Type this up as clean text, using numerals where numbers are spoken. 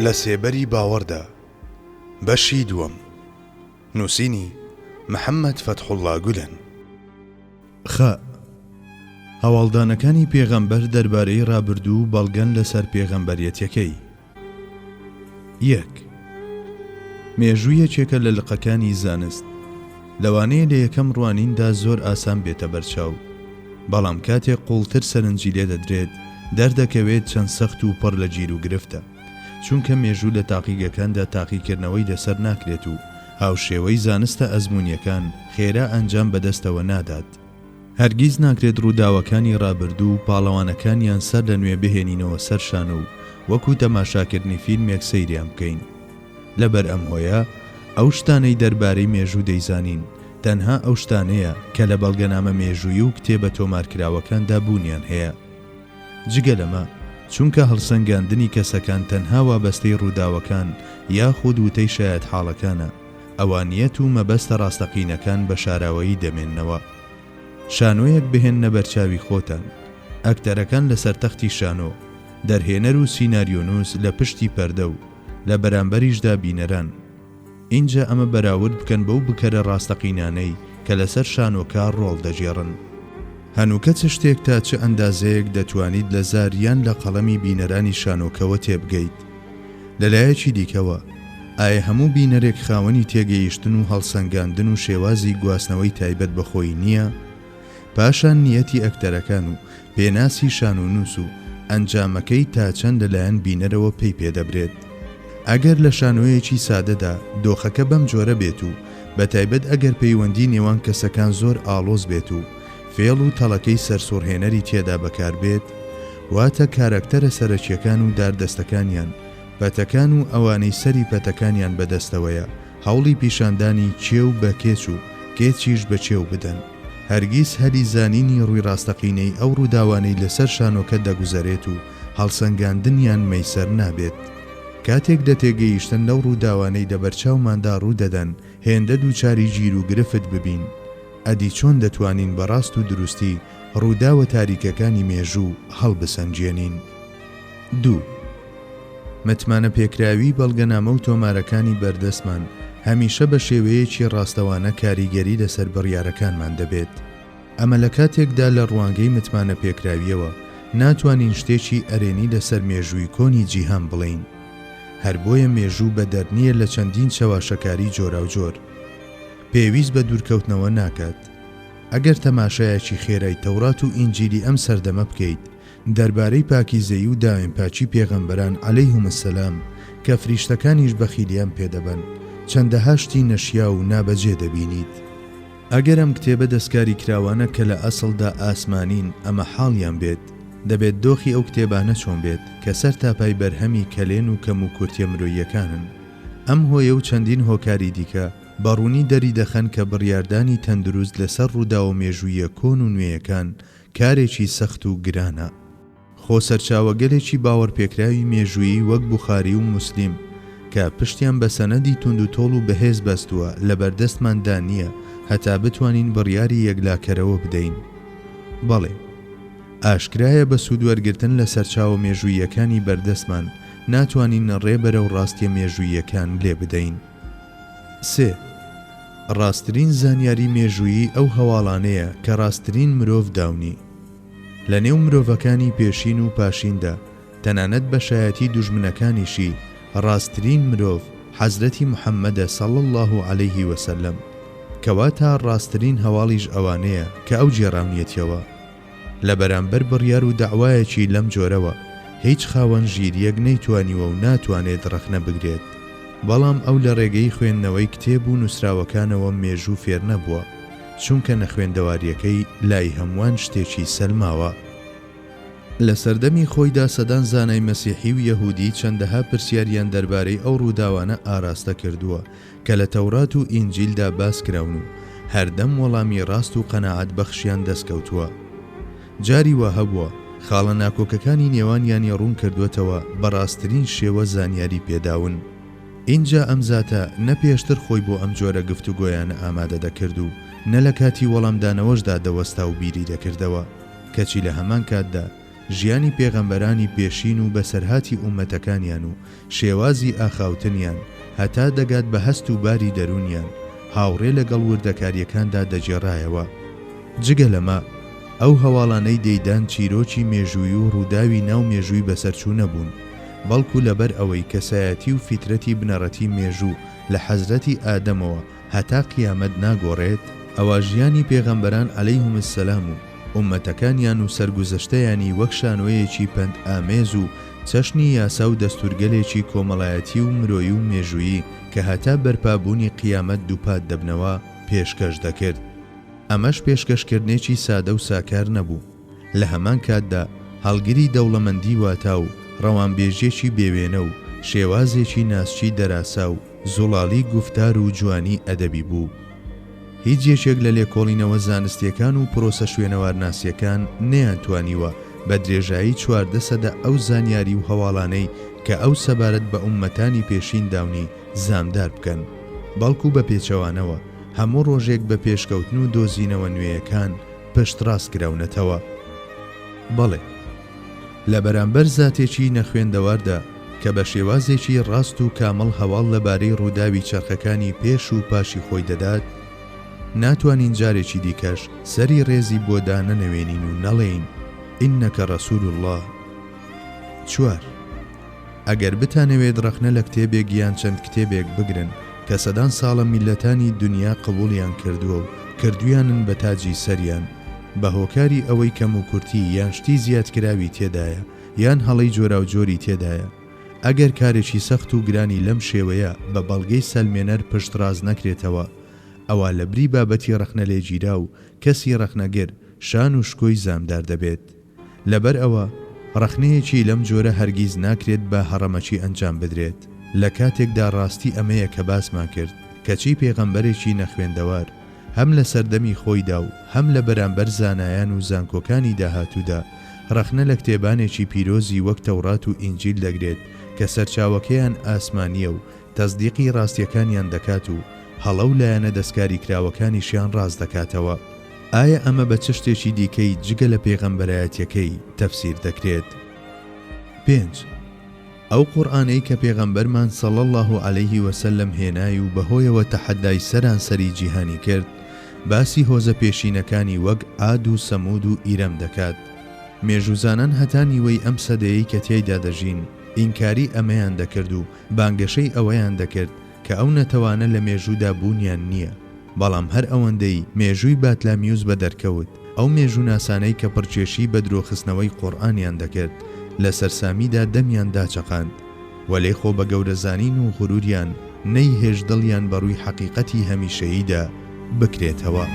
لە سێبەری باوەڕدا بەشی دووەم. نووسینی محەممەد فەتحوڵڵا گولەن. هەواڵدانەکانی پێغەمبەر دەربارەی ڕابردوو و بەڵگەن لەسەر پێغەمبەریەتەکەی. 1. مێژوویەکێکە لە لقەکانی زانست، لەوانەیە لە یەکەم ڕوانیندا زۆر ئاسان بێتە بەرچاو، بەڵام کاتێک قوڵتر سەرنجی لێ دەدرێت دەردەکەوێت چەند سەخت و پڕ لە گیر و گرفتە، چونکە مێژوو لە تاقیگەکاندا تاقیکردنەوەی لەسەر ناکرێت و هاوشێوەی زانستە ئەزمونیەکان خێرا ئەنجام بەدەستەوە نادات. هەرگیز ناکرێت ڕووداوەکانی ڕابردوو و پاڵەوانەکانیان سەر لە نوێ بهێنینەوە سەر شانە و وەکو تەماشاکردنی فیلمێک سەیریان بکەین. لەبەر ئەم هۆیە ئەو شتانەی دەربارەی مێژوو دەیزانین تەنها ئەو شتانەیە کە لە بەڵگەنامە مێژووی و کتێبە تۆمارکراوەکاندا بوونیان هەیە. جگە لەمە، چونکە هەڵسەنگاندنی کەسەکان تەنها وابەستەی ڕووداوەکان یاخود وتەی شایەت حاڵەکانە، ئەوانیەت و مەبەستە ڕاستەقینەکان بە شاراوەیی دەمێننەوە. شانۆیەک بهێننە بەرچاوی خۆتان، ئەکتەرەکان لەسەر تەختی شانۆ، دەرهێنەر و سیناریۆنووس لە پشتی پەردە و لە بەرامبەریشدا بینەران. اینجا ئەمە بەراورد بکەن بەو بکەرە ڕاستەقینانەی کە لەسەر شانۆکە ڕۆڵ دەژێڕن. هەنووکە چ شتێک تا چه ئەندازەیەک دەتوانیت لە زاریان لە قەڵەمی بینەرانی شانۆکەوە تێبگەیت. لەلایەکی دیکەوە، ئایا هەموو بینەرێک خاوەنی تێگەیشتن و هەڵسەنگاندن و شێوازی گواستنەوەی تایبەت بەخۆی نییە؟ پاشان نیەتی ئەکتەرەکان و پێناسی شانۆنووس و ئەنجامەکەی تا چەند لەلایەن بینەرەوە پێی پێدەبرێت. ئەگەر لە شانۆیەکی سادەدا دۆخەکە بەم جۆرە بێت و بەتایبەت ئەگەر پەیوەندی نێوان کەسەکان زۆر ئاڵۆز بێت و فێڵ و تەڵەکەی سەرسوڕهێنەری تێدا بەکار بێت، واتە کارەکتەرە سەرەکیەکان و داردەستەکانیان، پەتەکان و ئەوانەی سەری پەتەکانیان بەدەستەوەیە هەوڵی پیشاندانی چێو بە کێچ و کێچیش بە چێو بدەن. هەرگیز هەری زانینی ڕووی ڕاستەقینەی ئەو ڕووداوانەی لەسەر شانۆکە دەگوزارێت و هەڵسەنگاندنیان مەیسەر نابێت. کاتێک دەتێگەیشتن لەو ڕووداوانەی دەبەرچاوماندا ڕوودەدەن هێندە دووچاری گیر و گرفت ببین، ئەدی چۆن دەتوانین بەڕاست و دروستی ڕووداوە تاریکەکانی مێژوو هەڵبسەنجێنین. 2. متمانە پێکراوی بەڵگەنامە و تۆمارەکانی بەردەستمان هەمیشە بە شێوەیەکی ڕاستەوانە کاریگەری لەسەر بڕیارەکانمان دەبێت. ئەمە لە کاتێکدا لە ڕوانگەی متمانە پێکراویەوە ناتوانین شتێکی ئەرێنی لەسەر مێژووی کۆنی جیهان بڵین. هەر بۆیە مێژوو بە دەرنیە لە چەندین چەواشەکاری جۆرا و جۆر. پێویست بە دوورکەوتنەوە ناکات. ئەگەر تەماشایەکی خێرای تەورات و ئینجیلی ئەم سەردەمە بکەیت دەربارەی پاکیزەیی و داوێنپاچی پێغەمبەران عەلەیهوم السەلام کە فریشتەکانیش بە خیلیان پێدەبەن، چەندەها شتی نەشیا و نابەجێ دەبینیت. ئەگەر ئەم کتێبە دەستکاری کراوانە کە لە ئەسڵدا ئاسمانین ئەمە حاڵیان بێت، دەبێت دۆخی ئەو کتێبانە چۆن بێت کە سەر تاپای بەرهەمی کەلێن و کەم و کورتیە مرۆییەکانن. ئەم هۆیە و چەندین هۆکاری دیکە بەڕوونی دەری دەخەن کە بڕیاردانی تەندروست لەسەر ڕووداوە مێژوویە کۆن و نوێیەکان کارێکی سەخت و گرانە. خۆ سەرچاوەگەلێکی باوەڕپێکراوی مێژوویی وەک بوخاری و موسلیم کە پشتیان بە سەنەدی تونند و تۆڵ و بەهێز بەستووە لە بەردەستماندا نییە هەتا بتوانین بڕیاری یەکلاکەرەوە بدەین. بەڵێ، ئاشکرایە بە سوودوەرگرتن لە سەرچاوە مێژوویەکانی بەردەستمان ناتوانین ڕێ بەرەو ڕاستیە مێژوویەکان لێ بدەین. 3. ڕاستترین زانیاری مێژوویی ئەو هەواڵانەیە کە ڕاستترین مرۆڤ داونی. لە نێو مرۆڤەکانی پێشین و پاشیندا تەنانەت بە شایەتی دوژمنەکانیشی ڕاستترین مرۆڤ حەزرەتی محەممەدە صەڵی الله عەلەیه وسەلەم، کەواتە ڕاستترین هەواڵیش ئەوانەیە کە ئەو جێڕاونیەتیەوە. لە بەرامبەر بڕیار و داوایەکی لەم جۆرەوە هیچ خاوەن ژیریەک نەیتوانیوە و ناتوانێت ڕەخنە بگرێت، بەڵام ئەو لە ڕێگەی خوێندنەوەی کتێب و نووسراوەکانەوە مێژوو فێر نەبووە، چونکە نەخوێندەواریەکەی لای هەمووان شتێکی سەلماوە. لە سەردەمی خۆیدا سەدان زانای مەسیحی و یەهودی چەندەها پرسیاریان دەربارەی ئەو ڕووداوانە ئاراستە کردووە کە لە تەورات و ئینجیلدا باس کراون و هەردەم وەڵامی ڕاست و قەناعەت بەخشیان دەستکەوتووە. جاری وا هەبووە خاڵە ناکۆکەکانی نێوانیانی ڕوون کردوێتەوە بەڕاستترین شێوە زانیاری پێداون. اینجا ئەم زاتە نە پێشتر خۆی بۆ ئەم جۆرە گفتوگۆیانە ئامادە دەکرد و نە لە کاتی وەڵامدانەوەشدا دەوەستا و بیری دەکردەوە، کەچی لە هەمان کاتدا ژیانی پێغەمبەرانی پێشین و بەسەرهاتی ئومەتەکانیان و شێوازی ئاخاوتنیان هەتا دەگات بە هەست و باری دەرونیان هاوڕێ لەگەڵ وردەکاریەکاندا دەجێڕایەوە. جگە لەمە ئەو هەواڵانەی دەیدان چیرۆکی مێژووی و ڕووداوی ناو مێژووی بەسەرچوو نەبوون، بەڵکو لەبەر ئەوەی کەسایەتی و فیترەتی بنەڕەتی مێژوو لە حەزرەتی ئادەمەوە هەتا قیامەت ناگۆڕێت، ئەوە ژیانی پێغەمبەران عەلەیهیم السەلام و ئومەتەکانیان و سەرگوزەشتەیانی وەک شانۆیەکی پەند ئامێز و چەشنی یاسا و دەستورگەلێکی کۆمەڵایەتی و مرۆیی و مێژویی کە هەتا بەرپابوونی قیامەت دووپات دەبنەوە پێشکەش دەکرد. ئەمەش پێشکەشکردنێکی سادە و ساکار نەبوو. لە هەمان کاتدا هەڵگری دەوڵەمەندی واتا و ڕەوانبێژێکی بێوێنە و شێوازێکی ناسچی دەراسا و زوڵاڵی گوفتار و جوانی ئەدەبی بوو. هیچ یەکێک لە لێکۆڵینەوە زانستیەکان و پرۆسە شوێنەوارناسیەکان نەیانتوانیوە بە درێژایی 14 سەدە ئەو زانیاری و هەواڵانەی کە ئەو سەبارەت بە ئومەتانی پێشین داونی زامدار بکەن، بەڵکو بە پێچەوانەوە هەموو ڕۆژێک بە پێشکەوتن و دۆزینەوە نوێیەکان پشتڕاست کراونەتەوە. بەڵێ، لە بەرامبەر زاتێکی نەخوێندەواردا کە بە شێوازێکی ڕاست و کامەڵ هەواڵ لەبارەی ڕووداوی چەرخەکانی پێش و پاشی خۆی دەدات، ناتوانین جارێکی دیکەش سەری ڕێزی بۆ دانەنەوێنین و نەڵێین ئینەکە ڕەسوول الله. 4. ئەگەر بتانەوێت ڕەخنە لە کتێبێک یان چەند کتێبێک بگرن کە سەدان ساڵە میلەتانی دنیا قبوڵیان کردووە و کردویانن بە تاجی سەریان، بە هۆکاری ئەوەی کەم و کورتی یان شتی زیادکراوی تێدایە یان هەڵەی جۆرا و جۆری تێدایە، ئەگەر کارێکی سەخت و گرانی لەم شێوەیە بە بەڵگەی سەلمێنەر پشتڕاز نەکرێتەوە، ئەوە لە بری بابەتی ڕەخنە لێگیرا و کەسی ڕەخنەگر شان و شکۆی زامدار دەبێت. لەبەر ئەوە ڕەخنەیەکی لەم جۆرە هەرگیز ناکرێت بە هەڕەمەچی ئەنجام بدرێت. لە کاتێکدا ڕاستی ئەمەیە کە باسمان کرد کەچی پێغەمبەرێکی نەخوێندەوار هەم لە سەردەمی خۆیدا و هەم لە بەرامبەر زانایان و زانکۆکانی داهاتوودا ڕەخنە لە کتێبانێکی پیرۆزی وەک تەورات و ئینجیل دەگرێت کە سەرچاوەکەیان ئاسمانیە و تەزدیقی ڕاستیەکانیان دەکات و هەڵە و لایەنە دەستکاری کراوەکانیشیان ڕاست دەکاتەوە. ئایا ئەمە بە چ شتێکی دیکەی جگە لە پێغەمبەرایەتیەکەی تەفسیر دەکرێت؟ 5. ئەو قورئانەی کە پێغەمبەرمان صلی الله عەلەیه وسلم هێنای و بەهۆیەوە تەحەدای سەرانسەری جیهانی کرد، باسی هۆزە پێشینەکانی وەک عاد و سەمود و ئیرەم دەکات. مێژوزانان هەتا نیوەی ئەم سەدەیەی کە تێیدا دەژین ئینکاری ئەمەیان دەکرد و بانگەشەی ئەوەیان دەکرد کە ئەو نەتەوانە لە مێژوودا بوونیان نییە، بەڵام هەر ئەوەندەی مێژووی باتلامیوز بە دەرکەوت، ئەو مێژوو ناسانەی کە پڕکێشی بە درۆخستنەوەی قورئانیان دەکرد لە سەرسامیدا دەمیان داچەقاند، وەلێ خۆ بە گەورەزانین و غروریان نەیهێش دڵیان بەڕووی حەقیقەتی هەمیشەییدا بکرێتەوە.